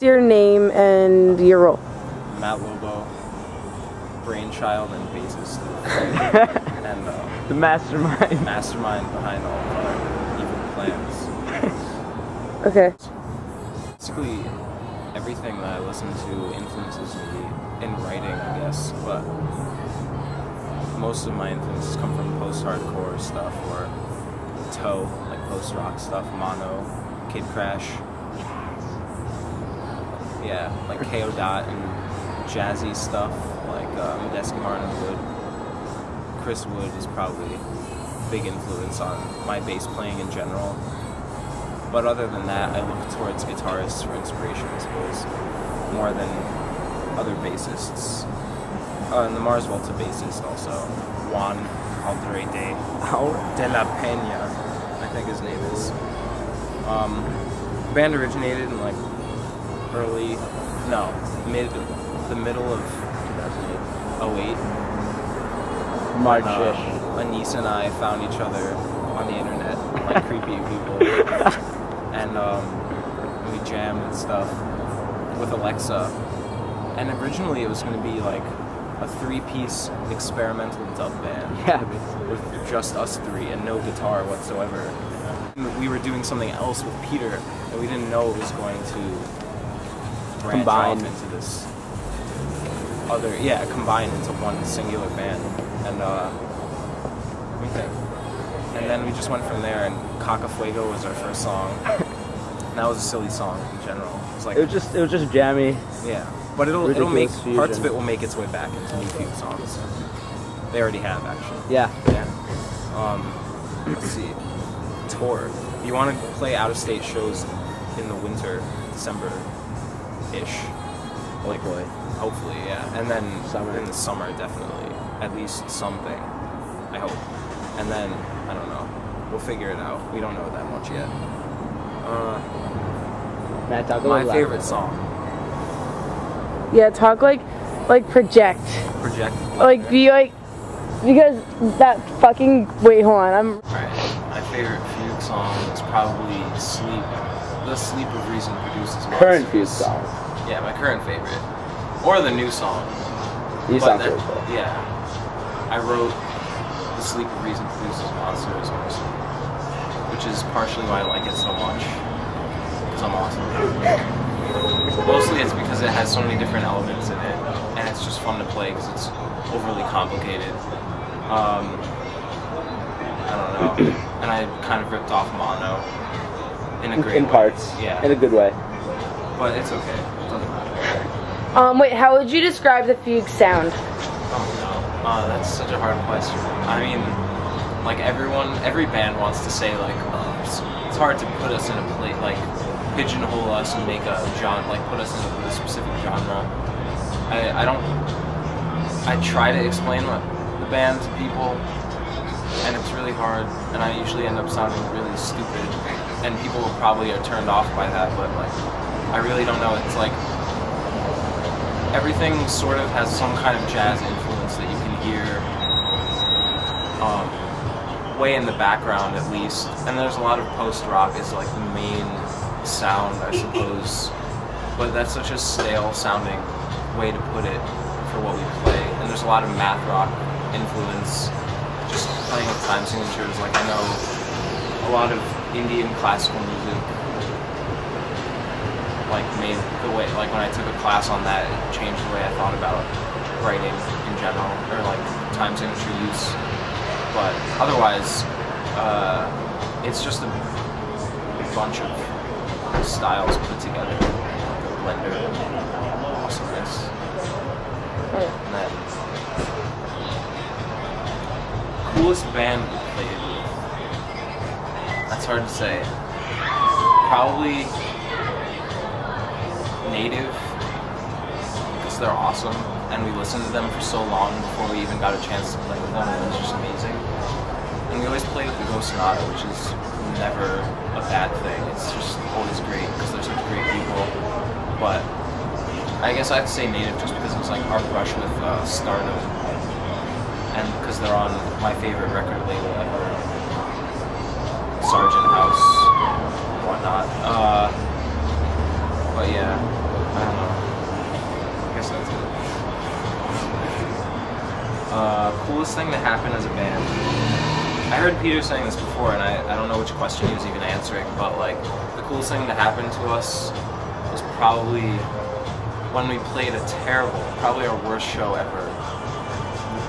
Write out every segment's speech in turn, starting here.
Your name and your role. Matt Lobo, brainchild and bassist, and the mastermind. Mastermind behind all of our evil plans. Okay. Basically, everything that I listen to influences me in writing, I guess, but most of my influences come from post-hardcore stuff, or Toe, like post-rock stuff, Mono, Kid Crash. Yeah, like K.O. Dot and jazzy stuff, like Medeski Martin Wood. Chris Wood is probably a big influence on my bass playing in general. But other than that, I look towards guitarists for inspiration, I suppose, more than other bassists. And the Mars Volta bassist also, Juan Alderete de la Peña, I think his name is. The band originated in like the middle of 2008. March-ish. Anissa and I found each other on the internet, like creepy people, and we jammed and stuff with Alexa. And originally it was going to be like a 3-piece experimental dub band, Yeah, with just us three and no guitar whatsoever. We were doing something else with Peter, and we didn't know it was going to branch off into this other, combine into one singular band. And let me think. And then we just went from there, and Caca Fuego was our first song. And that was a silly song in general. It was like it was just jammy. Yeah, but it'll make fusion. Parts of it will make its way back into new Fugue songs. They already have, actually. Yeah. Yeah. Let's see. Tour. You want to play out-of-state shows in the winter, December-ish. Like, hopefully, yeah. And then in the summer, definitely. At least something. I hope. And then, I don't know. We'll figure it out. We don't know that much yet. Matt, talk my favorite song. Yeah, talk like project. Project. Like be like, because that fucking, wait, hold on, Alright, my favorite Fugue song is probably Sleep. The Sleep of Reason Produces Monsters. Current Fugue song. Yeah, my current favorite. Or the new song. New song really cool. Yeah. I wrote The Sleep of Reason Produces Monsters, which is partially why I like it so much. Because I'm awesome. Mostly it's because it has so many different elements in it, and it's just fun to play because it's overly complicated. I don't know. And I kind of ripped off Mono in a great way. In parts. Yeah. In a good way. But it's okay. It doesn't matter. wait, how would you describe the Fugue sound? Oh no. That's such a hard question. I mean, like every band wants to say like, it's hard to put us in a place, like pigeonhole us and make a genre, like put us in a specific genre. I try to explain the band to people, and it's really hard, and I usually end up sounding really stupid, and people probably are turned off by that, but like, I really don't know. It's like, everything sort of has some kind of jazz influence that you can hear way in the background at least, and there's a lot of post-rock is like the main sound, I suppose, but that's such a stale sounding way to put it for what we play, and there's a lot of math rock influence, just playing with time signatures. Like I know a lot of Indian classical music like made the way, like when I took a class on that, it changed the way I thought about writing in general, or like time signature use. But otherwise, it's just a bunch of styles put together, like a blender awesomeness. And then, coolest band we played with? That's hard to say. Probably Native, because they're awesome, and we listened to them for so long before we even got a chance to play with them, and it was just amazing. And we always play with the Ghost Sonata, which is never a bad thing. It's just always great because they're such great people. But I guess I have to say Native just because it was like our brush with stardom, and because they're on my favorite record label ever, Sargent House, whatnot. But yeah. I don't know. I guess that's it. Coolest thing to happen as a band. I heard Peter saying this before, and I don't know which question he was even answering, but like the coolest thing to happen to us was probably when we played a terrible, probably our worst show ever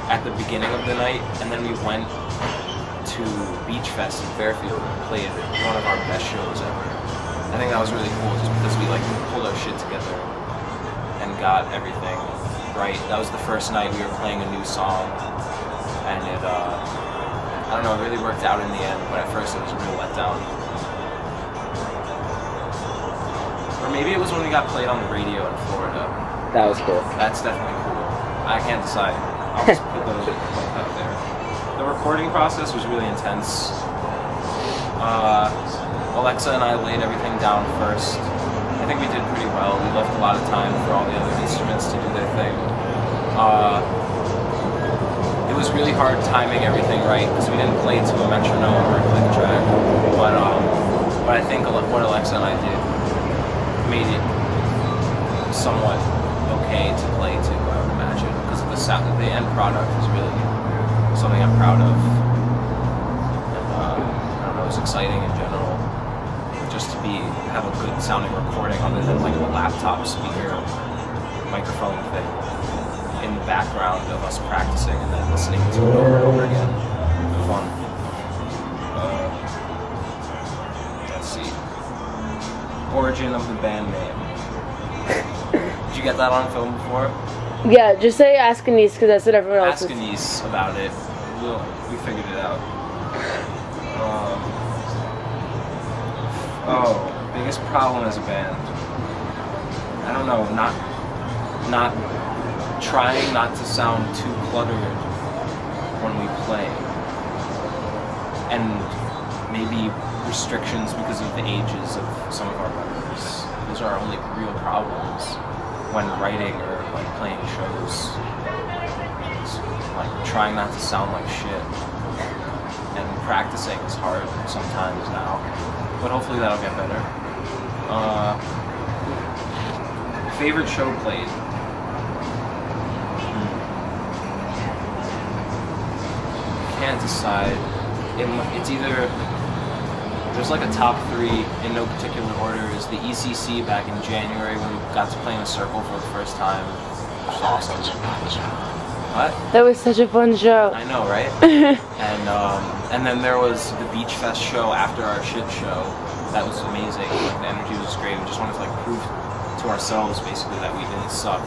at the beginning of the night, and then we went to Beach Fest in Fairfield and played one of our best shows ever. I think that was really cool just because we like pulled our shit together and got everything right. That was the first night we were playing a new song, and it I don't know, it really worked out in the end, but at first it was a real letdown. Or maybe it was when we got played on the radio in Florida. That was cool. That's definitely cool. I can't decide. I'll just put those both out there. The recording process was really intense. Alexa and I laid everything down first. I think we did pretty well. We left a lot of time for all the other instruments to do their thing. It was really hard timing everything right because we didn't play to a metronome or a click track. But I think what Alexa and I did made it somewhat okay to play to, I would imagine, because the sound, the end product is really something I'm proud of. And I don't know, it was exciting in general, just to have a good sounding recording other than like a laptop speaker microphone thing in the background of us practicing and then listening to it over and over again. Fun. Let's see. Origin of the band name. Did you get that on film before? Yeah, just say Ask Anise because that's what everyone else Ask Anise about it. We figured it out. Biggest problem as a band. I don't know, not trying not to sound too cluttered when we play. And maybe restrictions because of the ages of some of our members. Those are our only real problems when writing or like playing shows. It's like trying not to sound like shit. And practicing is hard sometimes now. But hopefully that'll get better. Favorite show played? Can't decide. It's either, there's like a top three in no particular order. Is the ECC back in January when we got to play in a circle for the first time, which is awesome. What? That was such a fun show. I know, right? And then there was the Beach Fest show after our shit show. That was amazing. Like, the energy was just great. We just wanted to like prove to ourselves basically that we didn't suck.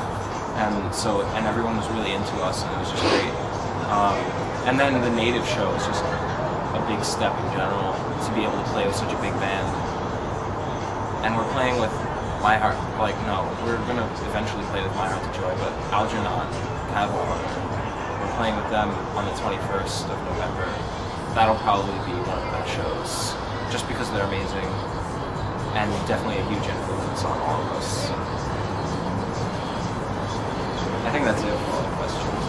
And everyone was really into us, and it was just great. And then the Native show is just a big step in general to be able to play with such a big band. And we're playing with My Heart, like, no, we're gonna eventually play with My Heart to Joy, but Algernon, Cattle Hunter, we're playing with them on the 21st of November. That'll probably be one of the best shows, just because they're amazing, and definitely a huge influence on all of us. I think that's it for all the questions.